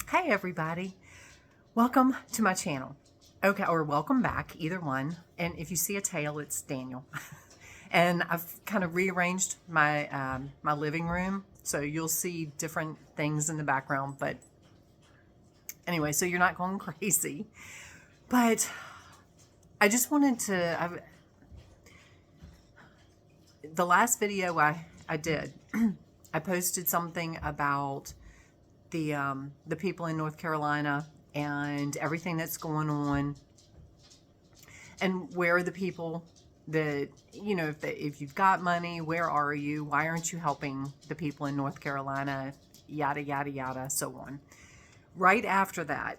Hey everybody, welcome to my channel. Okay, or welcome back, either one. And if you see a tail, it's Daniel. And I've kind of rearranged my my living room, so you'll see different things in the background. But anyway, so you're not going crazy. But I just wanted to. The last video I did, I posted something about the people in North Carolina and everything that's going on, and where are the people that, you know, if you've got money, where are you? Why aren't you helping the people in North Carolina? Yada, yada, yada, so on. Right after that,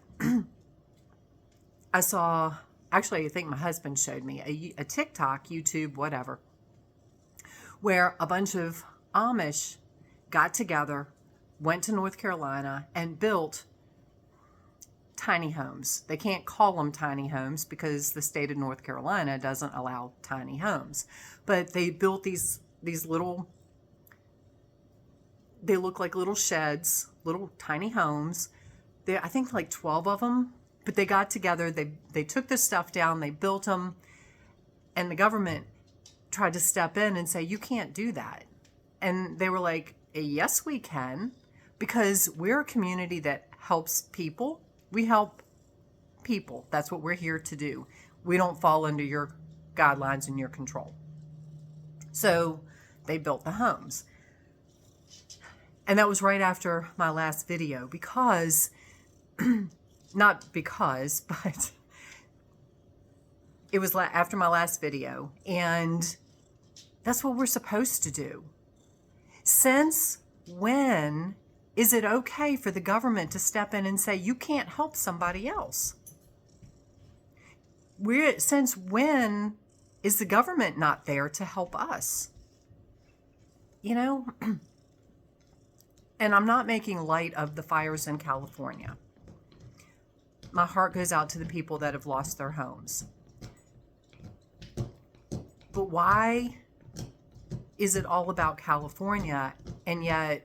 I saw, actually, I think my husband showed me a TikTok, YouTube, whatever, where a bunch of Amish got together, went to North Carolina, and built tiny homes. They can't call them tiny homes because the state of North Carolina doesn't allow tiny homes. But they built these little, they look like little sheds, little tiny homes. I think like 12 of them, but they got together, they took this stuff down, they built them, and the government tried to step in and say, you can't do that. And they were like, yes, we can, because we're a community that helps people. We help people. That's what we're here to do. We don't fall under your guidelines and your control. So they built the homes. And that was right after my last video, because, not because, but it was after my last video. And that's what we're supposed to do. Since when is it okay for the government to step in and say, you can't help somebody else? Since when is the government not there to help us? You know? And I'm not making light of the fires in California. My heart goes out to the people that have lost their homes. But why is it all about California, and yet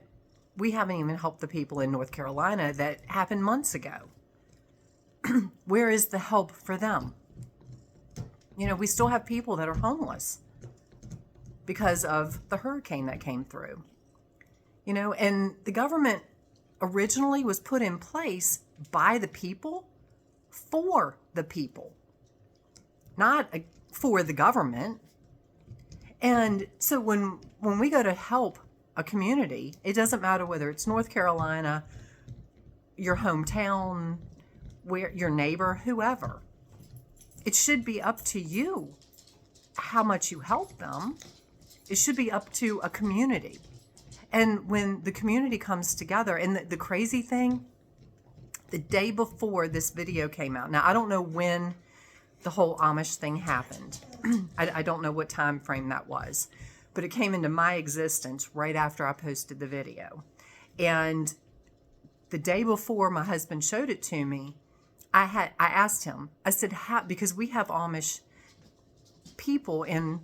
we haven't even helped the people in North Carolina that happened months ago? Where is the help for them? You know, we still have people that are homeless because of the hurricane that came through. You know, and the government originally was put in place by the people, for the people, not for the government. And so when we go to help a community, it doesn't matter whether it's North Carolina, your hometown, where your neighbor, whoever. It should be up to you how much you help them. It should be up to a community. And when the community comes together, and the crazy thing, the day before this video came out, now I don't know when the whole Amish thing happened. I don't know what time frame that was, but it came into my existence right after I posted the video. And the day before my husband showed it to me, I asked him, I said, because we have Amish people in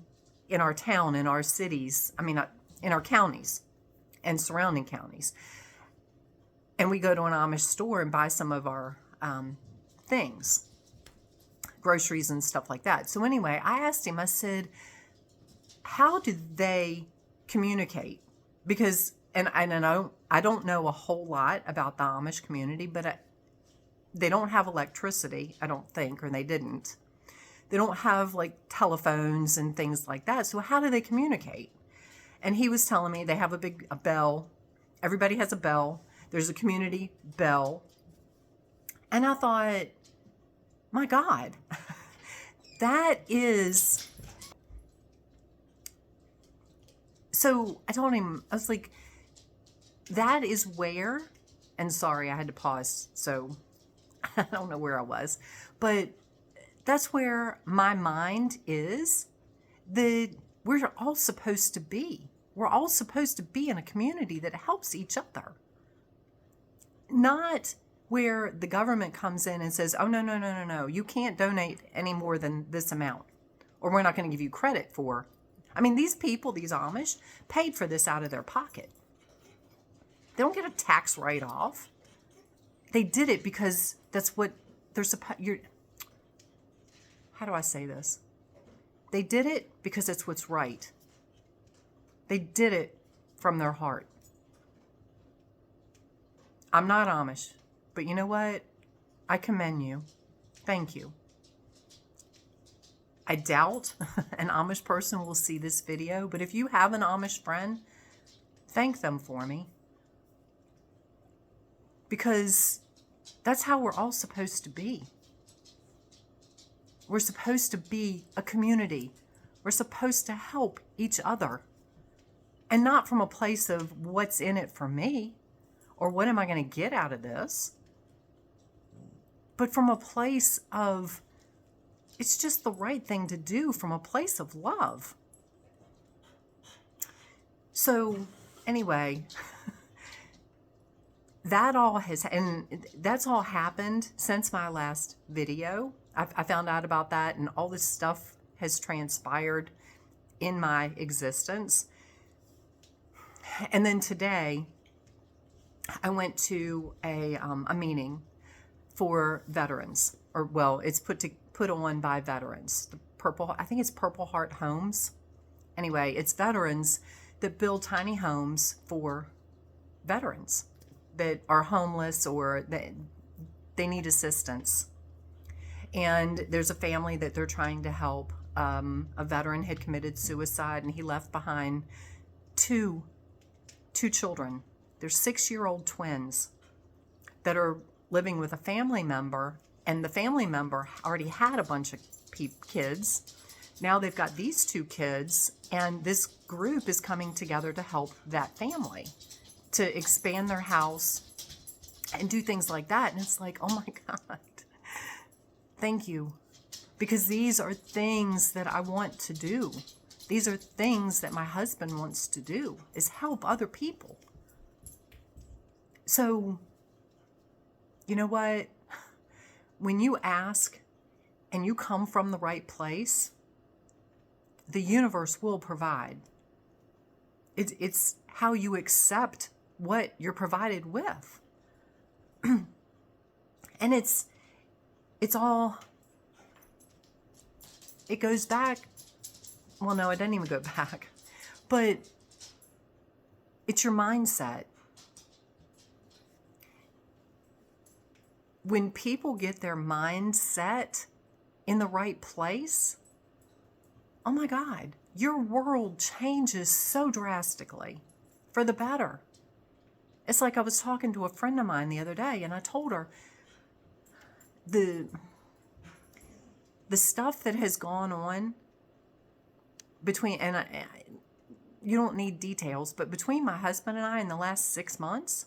our town, in our cities, in our counties and surrounding counties. And we go to an Amish store and buy some of our things, groceries and stuff like that. So anyway, I asked him, I said, how do they communicate? Because, and I don't know a whole lot about the Amish community, but they don't have electricity, I don't think, or they didn't. They don't have like telephones and things like that. So how do they communicate? And he was telling me they have a bell. Everybody has a bell. There's a community bell. And I thought, my God, that is, so I told him, I was like, that is where, and sorry, I had to pause, so I don't know where I was, but that's where my mind is, that we're all supposed to be. We're all supposed to be in a community that helps each other. Not where the government comes in and says, oh, no, you can't donate any more than this amount, or we're not going to give you credit for. I mean, these people, these Amish, paid for this out of their pocket. They don't get a tax write-off. They did it because that's what they're supposed. How do I say this? They did it because it's what's right. They did it from their heart. I'm not Amish, but you know what? I commend you. Thank you. I doubt an Amish person will see this video, but if you have an Amish friend, thank them for me. Because that's how we're all supposed to be. We're supposed to be a community. We're supposed to help each other. And not from a place of what's in it for me or what am I going to get out of this, but from a place of it's just the right thing to do, from a place of love. So anyway, that's all happened since my last video. I found out about that, and all this stuff has transpired in my existence. And then today, I went to a meeting for veterans, or well, it's put on by veterans. I think it's Purple Heart Homes. Anyway, it's veterans that build tiny homes for veterans that are homeless or they need assistance. And there's a family that they're trying to help. A veteran had committed suicide, and he left behind two children. They're 6-year-old twins that are living with a family member, and the family member already had a bunch of kids. Now they've got these 2 kids, and this group is coming together to help that family, to expand their house and do things like that. And it's like, oh my God, thank you. Because these are things that I want to do. These are things that my husband wants to do, is help other people. So, you know what? When you ask and you come from the right place, the universe will provide. It's how you accept what you're provided with. And it's all, it goes back, well, no, it doesn't even go back, but it's your mindset. When people get their mindset in the right place, oh my God, your world changes so drastically for the better. It's like I was talking to a friend of mine the other day, and I told her the stuff that has gone on between, and you don't need details, but between my husband and I in the last 6 months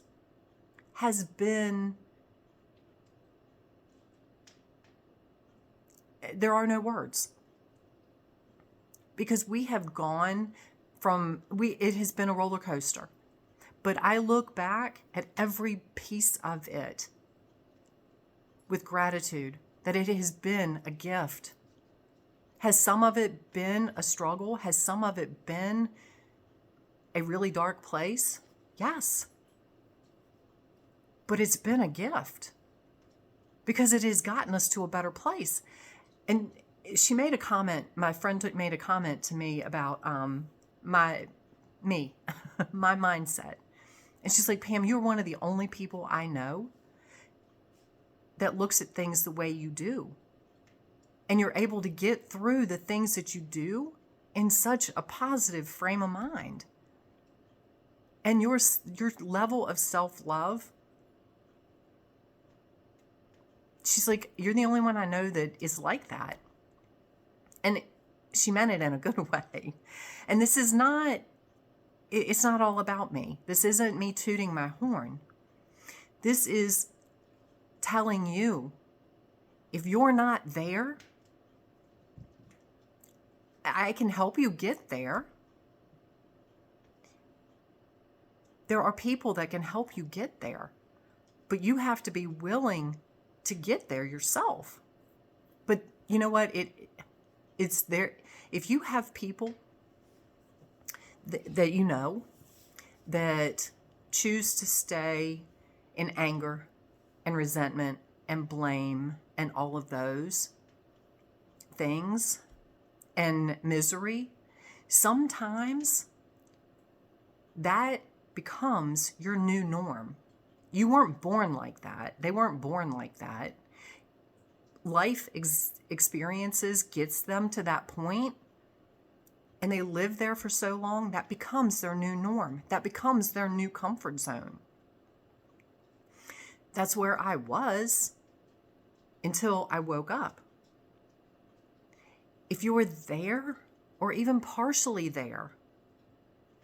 has been, there are no words. Because we have gone from, it has been a roller coaster. But I look back at every piece of it with gratitude, that it has been a gift. Has some of it been a struggle? Has some of it been a really dark place? Yes. But it's been a gift because it has gotten us to a better place. And she made a comment, my friend made a comment to me about my mindset. And she's like, Pam, you're one of the only people I know that looks at things the way you do. And you're able to get through the things that you do in such a positive frame of mind. And your level of self-love, she's like, you're the only one I know that is like that. And she meant it in a good way. And this is not, it's not all about me. This isn't me tooting my horn. This is telling you, if you're not there, I can help you get there. There are people that can help you get there, but you have to be willing to get there yourself. But you know what? It's there. If you have people that you know that choose to stay in anger, and resentment and blame and all of those things and misery, sometimes that becomes your new norm. You weren't born like that. They weren't born like that. Life experiences gets them to that point, and they live there for so long, that becomes their new norm. That becomes their new comfort zone. That's where I was until I woke up. If you're there, or even partially there,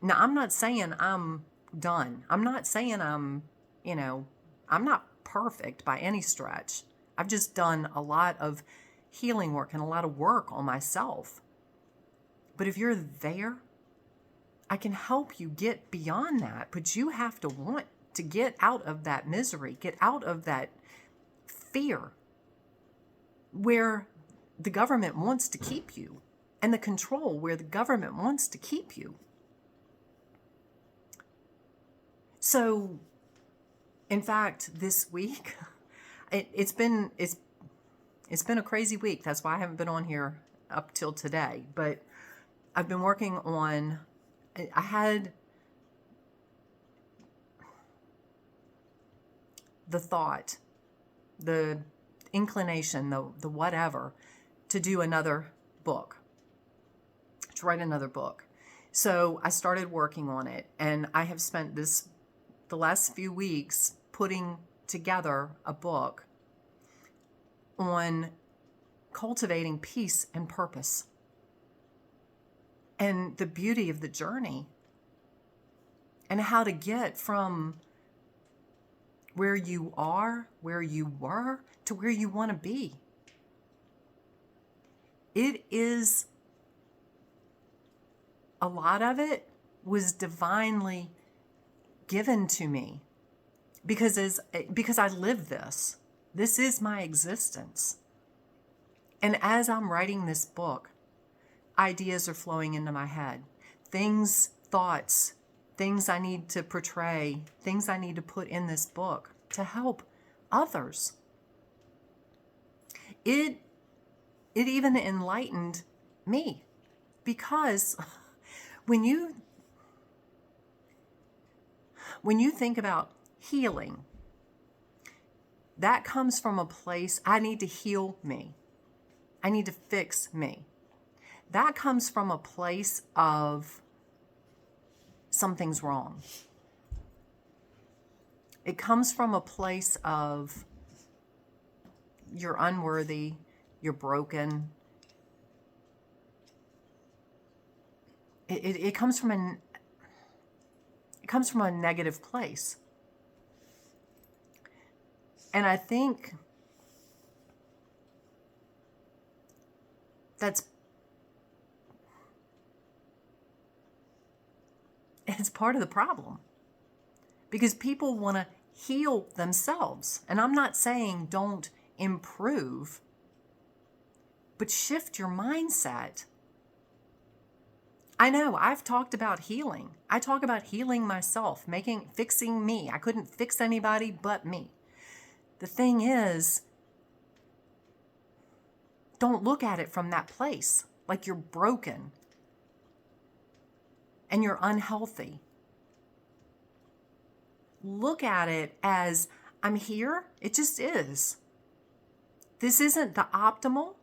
now I'm not saying I'm done. I'm not saying I'm not perfect by any stretch. I've just done a lot of healing work and a lot of work on myself. But if you're there, I can help you get beyond that. But you have to want to get out of that misery, get out of that fear where the government wants to keep you, and the control where the government wants to keep you. So, in fact, this week, it's been a crazy week. That's why I haven't been on here up till today. But I've been working on, I had the thought, the inclination, the whatever, to do another book, to write another book. So I started working on it, and I have spent the last few weeks putting together a book on cultivating peace and purpose and the beauty of the journey and how to get from where you are, where you were, to where you want to be. It is, a lot of it was divinely given to me because I live this. This is my existence. And as I'm writing this book, ideas are flowing into my head. Thoughts, things I need to portray, things I need to put in this book to help others. It even enlightened me, because when you think about healing, that comes from a place, I need to heal me. I need to fix me. That comes from a place of something's wrong. It comes from a place of you're unworthy, you're broken. It comes from a negative place. And I think it's part of the problem, because people want to heal themselves. And I'm not saying don't improve, but shift your mindset. I know I've talked about healing. I talk about healing myself, fixing me. I couldn't fix anybody but me. The thing is, don't look at it from that place, like you're broken and you're unhealthy. Look at it as, I'm here. It just is. This isn't the optimal.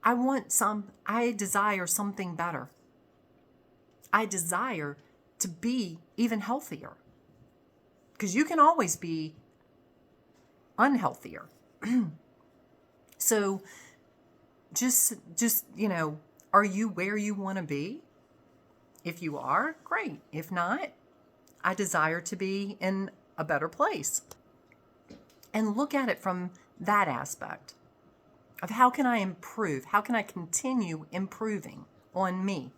I desire something better. I desire to be even healthier, because you can always be unhealthier. So just, are you where you want to be? If you are, great. If not, I desire to be in a better place. And look at it from that aspect of, how can I improve? How can I continue improving on me?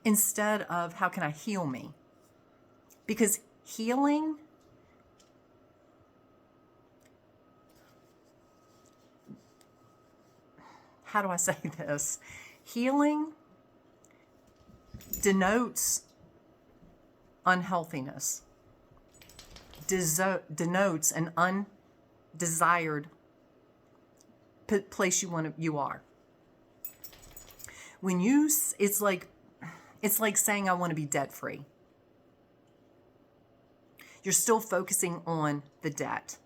Instead of, how can I heal me? Because healing, how do I say this? Healing denotes unhealthiness. denotes an undesired place you are. When it's like saying I want to be debt free. You're still focusing on the debt.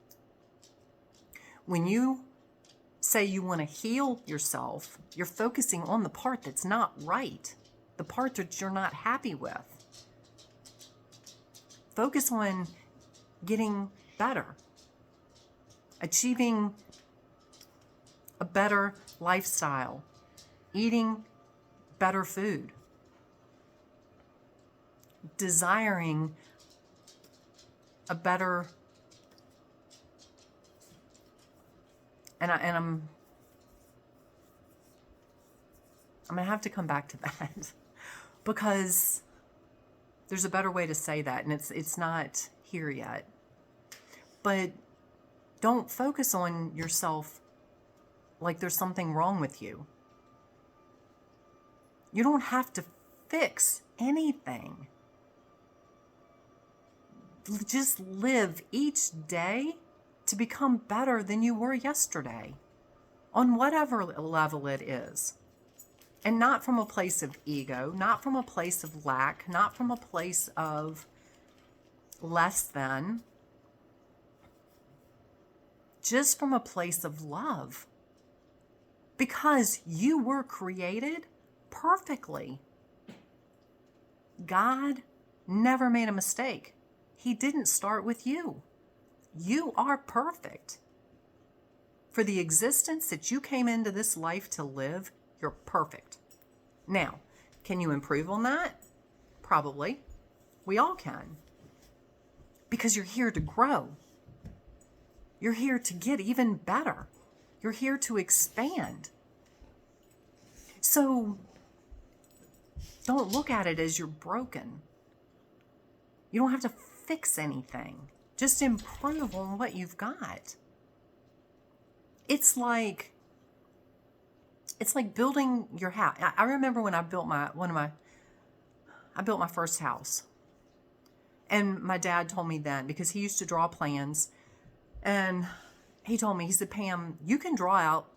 When you say you want to heal yourself, you're focusing on the part that's not right, the part that you're not happy with. Focus on getting better, achieving a better lifestyle, eating better food, desiring a better, and I'm gonna have to come back to that because there's a better way to say that, and it's not here yet. But don't focus on yourself like there's something wrong with you. You don't have to fix anything. Just live each day to become better than you were yesterday, on whatever level it is. And not from a place of ego, not from a place of lack, not from a place of less than, just from a place of love. Because you were created perfectly. God never made a mistake. He didn't start with you. You are perfect. For the existence that you came into this life to live, you're perfect. Now, can you improve on that? Probably. We all can. Because you're here to grow. You're here to get even better. You're here to expand. So, don't look at it as you're broken. You don't have to fix anything. Just improve on what you've got. It's like building your house. I remember when I built my first house. And my dad told me then, because he used to draw plans, and he told me, he said, Pam, you can draw out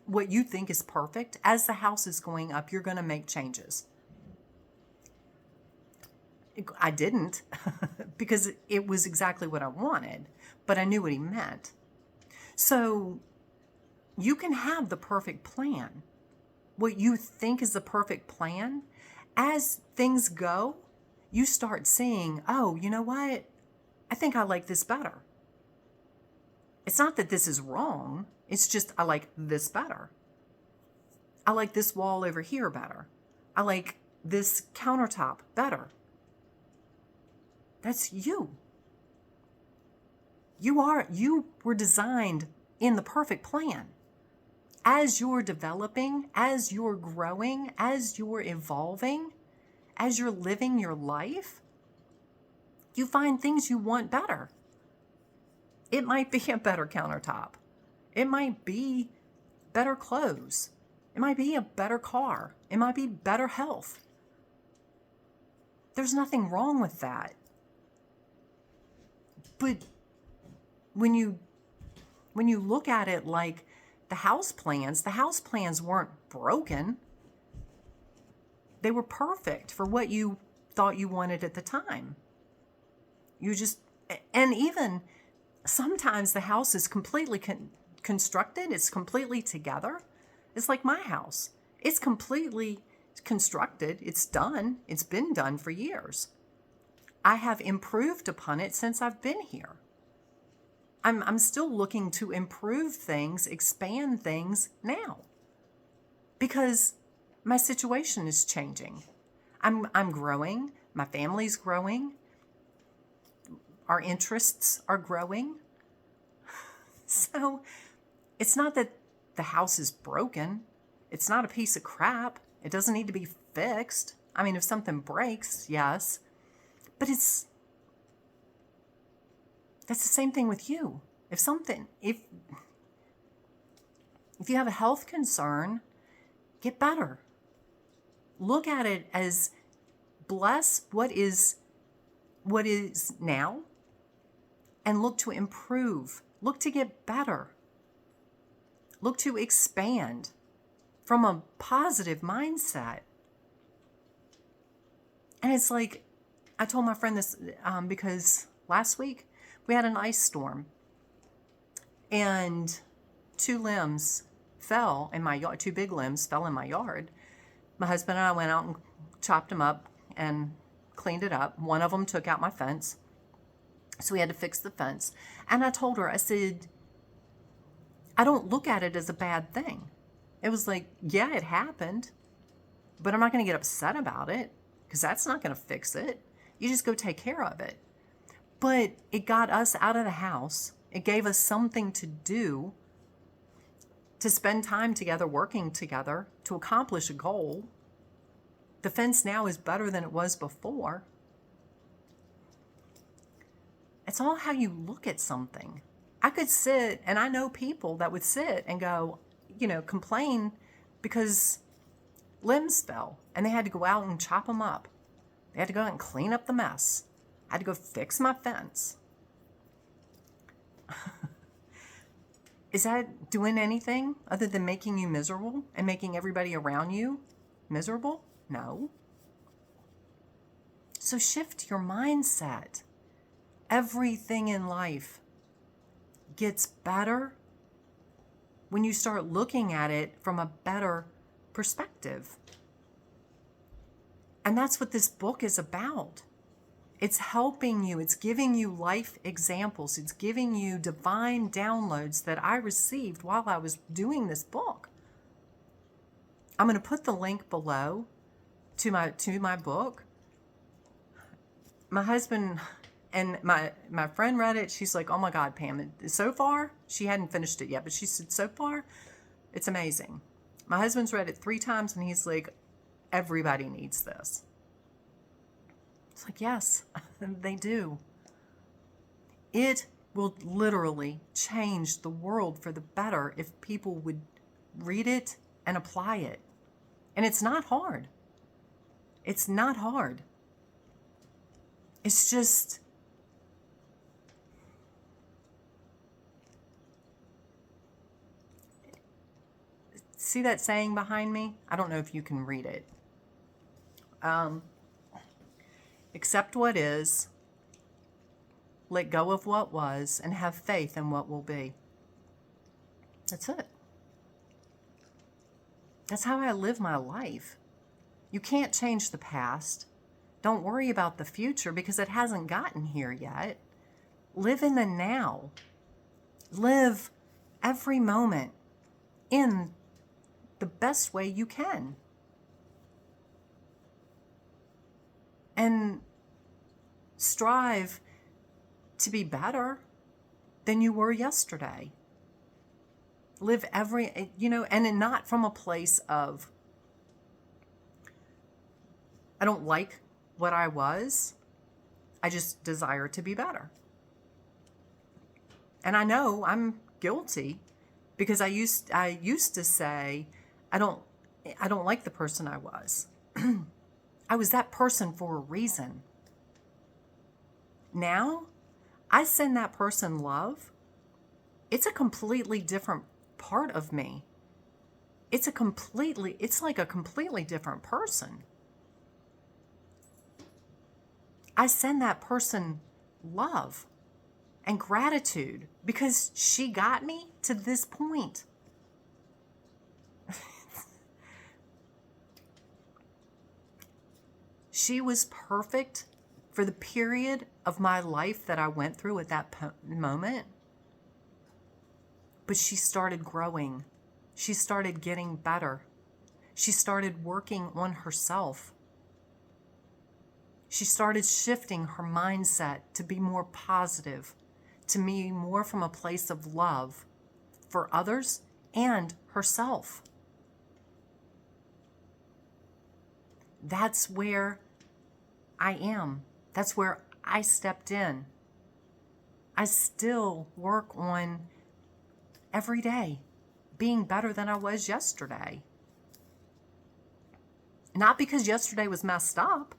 what you think is perfect. As the house is going up, you're going to make changes. I didn't because it was exactly what I wanted, but I knew what he meant. So you can have the perfect plan. What you think is the perfect plan, as things go, you start seeing, oh, you know what? I think I like this better. It's not that this is wrong. It's just I like this better. I like this wall over here better. I like this countertop better. That's you. You were designed in the perfect plan. As you're developing, as you're growing, as you're evolving, as you're living your life, you find things you want better. It might be a better countertop. It might be better clothes. It might be a better car. It might be better health. There's nothing wrong with that. But when you look at it like the house plans weren't broken. They were perfect for what you thought you wanted at the time. And even sometimes the house is completely constructed. It's completely together. It's like my house. It's completely constructed. It's done. It's been done for years. I have improved upon it since I've been here. I'm still looking to improve things, expand things now, because my situation is changing. I'm growing. My family's growing. Our interests are growing. So it's not that the house is broken. It's not a piece of crap. It doesn't need to be fixed. I mean, if something breaks, yes. But that's the same thing with you. If you have a health concern, get better. Look at it as bless what is now. and look to improve, look to get better, look to expand from a positive mindset. And it's like, I told my friend this because last week we had an ice storm and 2 limbs fell in my yard, 2 big limbs fell in my yard. My husband and I went out and chopped them up and cleaned it up. One of them took out my fence. So we had to fix the fence. And I told her, I said, I don't look at it as a bad thing. It was like, yeah, it happened, but I'm not going to get upset about it because that's not going to fix it. You just go take care of it. But it got us out of the house. It gave us something to do, to spend time together, working together, to accomplish a goal. The fence now is better than it was before. It's all how you look at something. I could sit, and I know people that would sit and go, complain because limbs fell and they had to go out and chop them up. They had to go out and clean up the mess. I had to go fix my fence. Is that doing anything other than making you miserable and making everybody around you miserable? No. So shift your mindset. Everything in life gets better when you start looking at it from a better perspective. And that's what this book is about. It's helping you. It's giving you life examples. It's giving you divine downloads that I received while I was doing this book. I'm going to put the link below to my book. My husband and my friend read it. She's like, oh my God, Pam, so far, she hadn't finished it yet, but she said, so far, it's amazing. My husband's read it 3 times and he's like, everybody needs this. It's like, yes, they do. It will literally change the world for the better if people would read it and apply it. And it's not hard. It's not hard. It's just, see that saying behind me? I don't know if you can read it. Accept what is, let go of what was, and have faith in what will be. That's it. That's how I live my life. You can't change the past. Don't worry about the future because it hasn't gotten here yet. Live in the now. Live every moment in the best way you can. And strive to be better than you were yesterday. Live and not from a place of, I don't like what I was. I just desire to be better. And I know I'm guilty because I used to say, I don't like the person I was. I was that person for a reason. Now, I send that person love. It's a completely different part of me. It's like a completely different person. I send that person love and gratitude because she got me to this point. She was perfect for the period of my life that I went through at that moment. But she started growing. She started getting better. She started working on herself. She started shifting her mindset to be more positive, to be more from a place of love for others and herself. That's where I am. That's where I stepped in. I still work on every day being better than I was yesterday. Not because yesterday was messed up,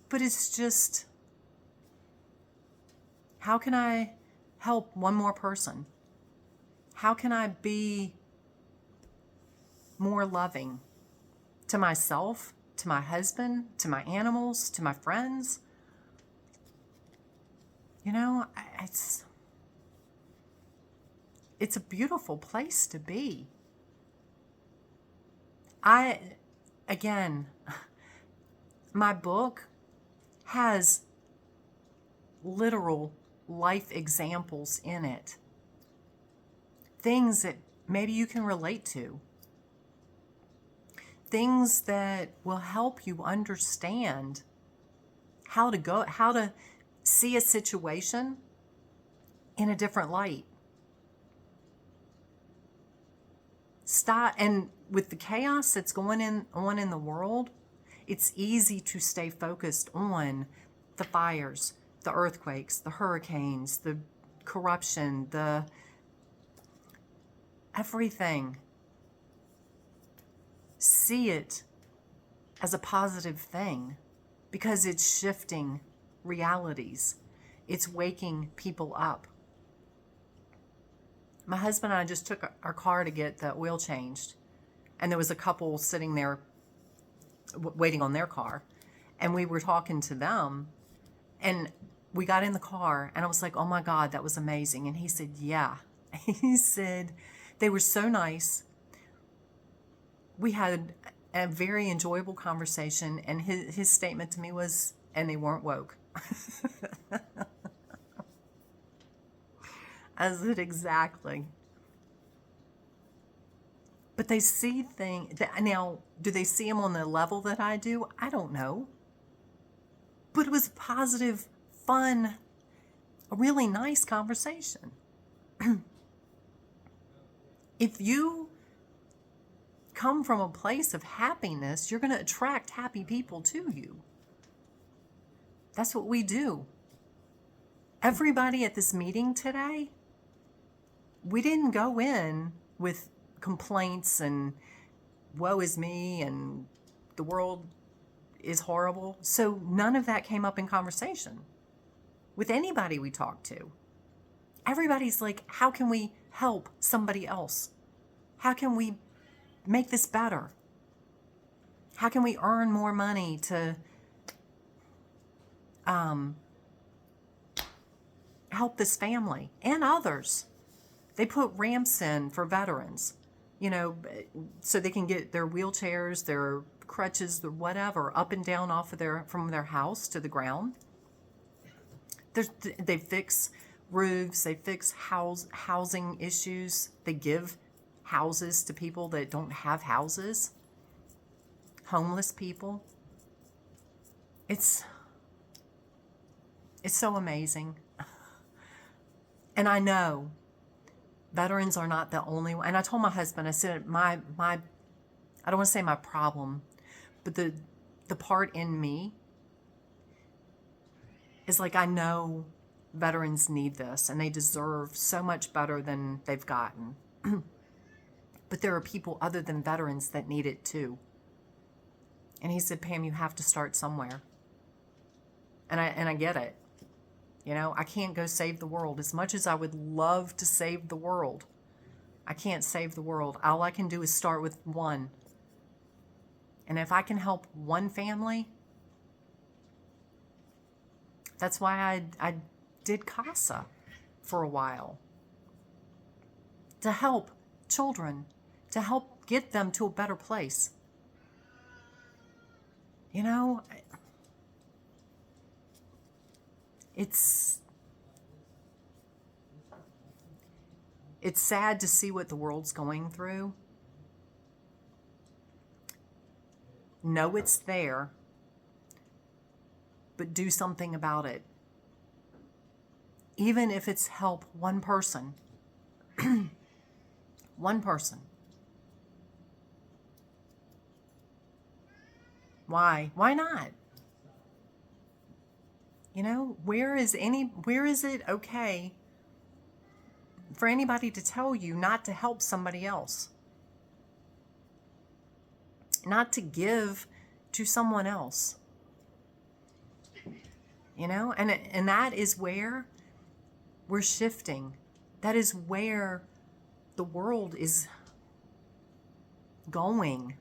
but it's just How can I help one more person? How can I be more loving to myself, to my husband, to my animals, to my friends? You know, it's a beautiful place to be. Again, my book has literal life examples in it. Things that maybe you can relate to. Things that will help you understand how to see a situation in a different light. Stop, and with the chaos that's on in the world, it's easy to stay focused on the fires, the earthquakes, the hurricanes, the corruption, the everything. See it as a positive thing because it's shifting realities. It's waking people up. My husband and I just took our car to get the oil changed, and there was a couple sitting there waiting on their car, and we were talking to them, and we got in the car, and I was like, oh my God, that was amazing. And he said, yeah. He said, they were so nice. We had a very enjoyable conversation, and his statement to me was, and they weren't woke. I said, exactly. But they see things. Now, do they see them on the level that I do? I don't know. But it was a positive, fun, a really nice conversation. If you come from a place of happiness, you're going to attract happy people to you. That's what we do. Everybody at this meeting today, we didn't go in with complaints and woe is me and the world is horrible. So none of that came up in conversation with anybody we talked to. Everybody's like, how can we help somebody else? How can we make this better? How can we earn more money to help this family and others? They put ramps in for veterans, so they can get their wheelchairs, their crutches, their whatever, up and down from their house to the ground. They fix roofs, they fix housing issues, they give houses to people that don't have houses, homeless people. It's so amazing. And I know veterans are not the only one. And I told my husband, I said, my I don't want to say my problem, but the part in me is like, I know veterans need this and they deserve so much better than they've gotten. But there are people other than veterans that need it too. And he said, Pam, you have to start somewhere. And I get it. I can't go save the world. As much as I would love to save the world, I can't save the world. All I can do is start with one. And if I can help one family, that's why I did CASA for a while. To help children, to help get them to a better place. It's sad to see what the world's going through. Know it's there, but do something about it. Even if it's help one person. One person. Why? Why not? Where is it okay for anybody to tell you not to help somebody else? Not to give to someone else? And that is where We're shifting. That is where the world is going.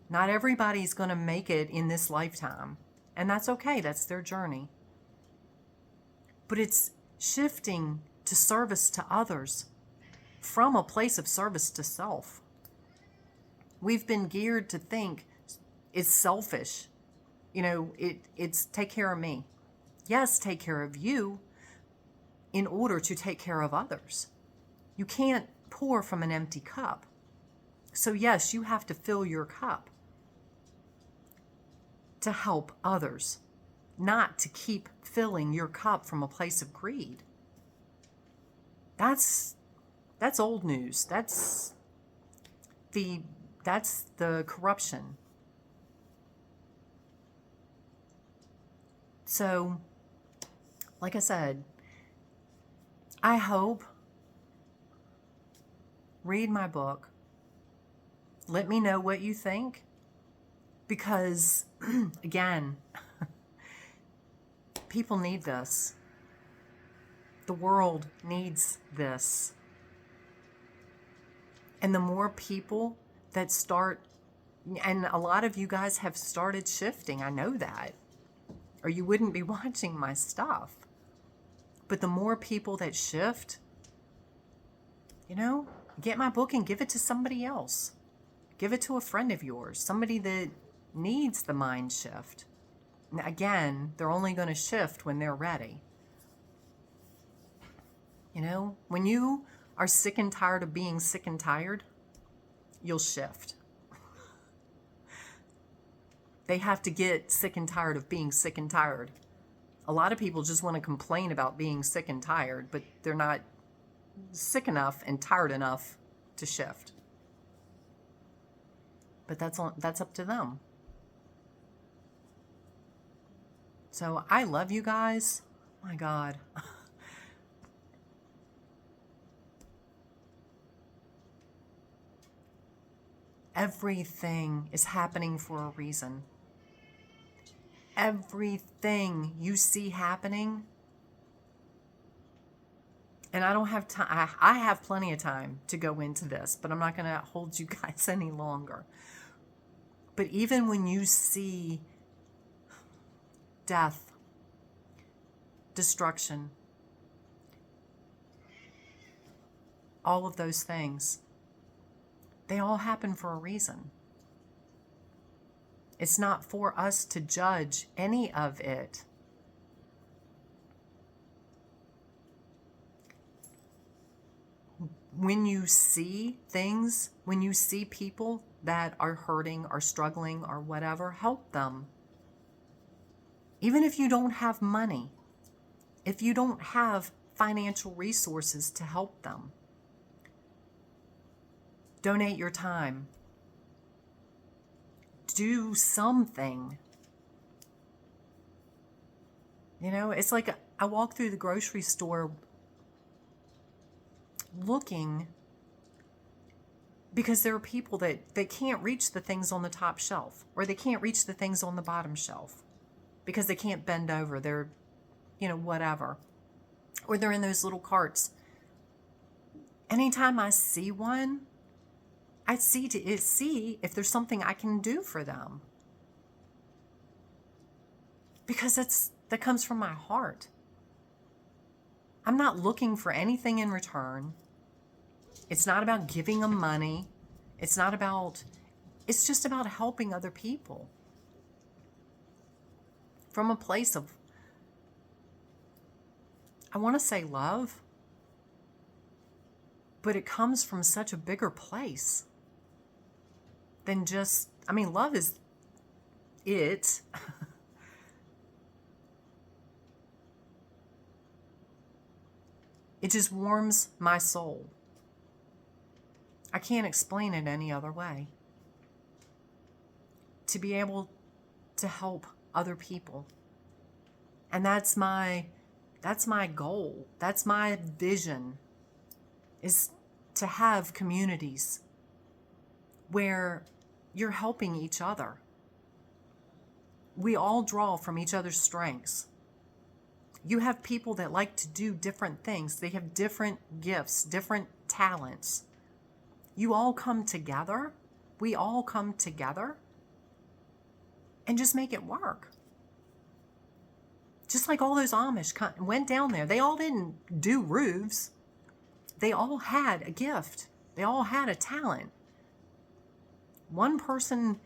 Not everybody's going to make it in this lifetime, and that's okay. That's their journey. But it's shifting to service to others from a place of service to self. We've been geared to think it's selfish. It's take care of me. Yes, take care of you in order to take care of others. You can't pour from an empty cup. So yes, you have to fill your cup to help others, not to keep filling your cup from a place of greed. That's old news. That's the corruption. So, like I said, I hope, read my book. Let me know what you think. Because, again, people need this. The world needs this. And the more people that start, and a lot of you guys have started shifting, I know that, or you wouldn't be watching my stuff. But the more people that shift, get my book and give it to somebody else. Give it to a friend of yours, somebody that needs the mind shift. And again, they're only going to shift when they're ready. When you are sick and tired of being sick and tired, you'll shift. They have to get sick and tired of being sick and tired. A lot of people just want to complain about being sick and tired, but they're not sick enough and tired enough to shift. But that's up to them. So I love you guys. My God. Everything is happening for a reason. Everything you see happening, and I don't have time. I have plenty of time to go into this, but I'm not going to hold you guys any longer. But even when you see death, destruction, all of those things, they all happen for a reason. It's not for us to judge any of it. When you see things, when you see people that are hurting or struggling or whatever, help them. Even if you don't have money, if you don't have financial resources to help them, donate your time. Do something. It's like I walk through the grocery store looking, because there are people that can't reach the things on the top shelf, or they can't reach the things on the bottom shelf because they can't bend over. They're, whatever. Or they're in those little carts. Anytime I see one, I see if there's something I can do for them. Because that comes from my heart. I'm not looking for anything in return. It's not about giving them money. It's just about helping other people. From a place of, I want to say love, but it comes from such a bigger place than just, love is it. It just warms my soul. I can't explain it any other way. To be able to help other people. And that's my goal. That's my vision, is to have communities where you're helping each other. We all draw from each other's strengths. You have people that like to do different things. They have different gifts, different talents. You all come together. We all come together and just make it work. Just like all those Amish went down there. They all didn't do roofs. They all had a gift. They all had a talent. One person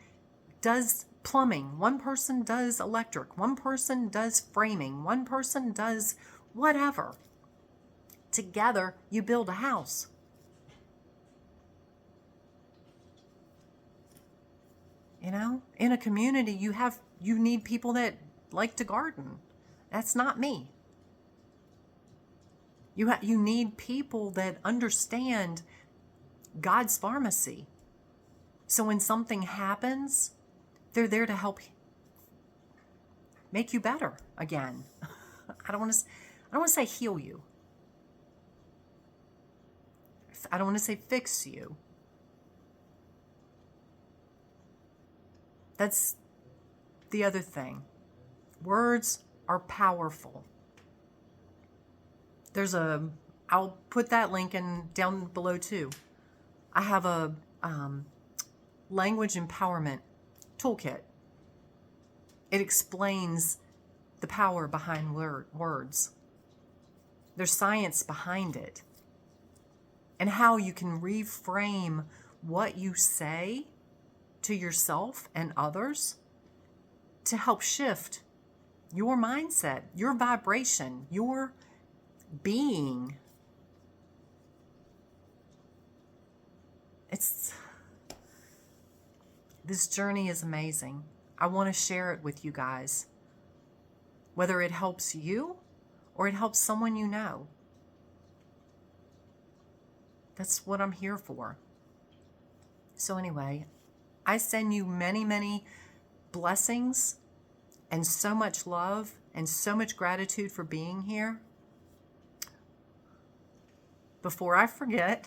does plumbing. One person does electric. One person does framing. One person does whatever. Together, you build a house. You know, in a community, you need people that like to garden. That's not me. You need people that understand God's pharmacy. So when something happens, they're there to help make you better again. I don't want to say heal you. I don't want to say fix you. That's the other thing. Words are powerful. I'll put that link in down below too. I have a language empowerment toolkit. It explains the power behind words. There's science behind it. And how you can reframe what you say to yourself and others to help shift your mindset, your vibration, your being. This journey is amazing. I want to share it with you guys. Whether it helps you or it helps someone you know. That's what I'm here for. So anyway, I send you many, many blessings and so much love and so much gratitude for being here. Before I forget,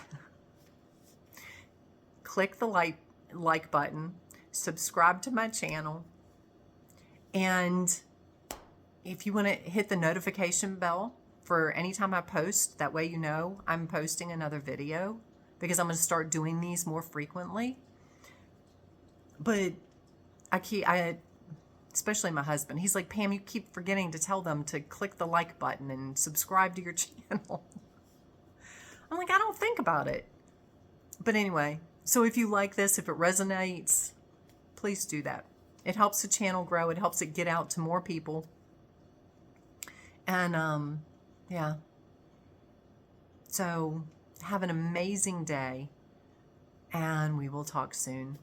click the like button, subscribe to my channel, and if you want to hit the notification bell for any time I post, that way you know I'm posting another video, because I'm going to start doing these more frequently. But especially my husband, he's like, Pam, you keep forgetting to tell them to click the like button and subscribe to your channel. I'm like, I don't think about it. But anyway, so if you like this, if it resonates, please do that. It helps the channel grow. It helps it get out to more people. And yeah. So have an amazing day, and we will talk soon.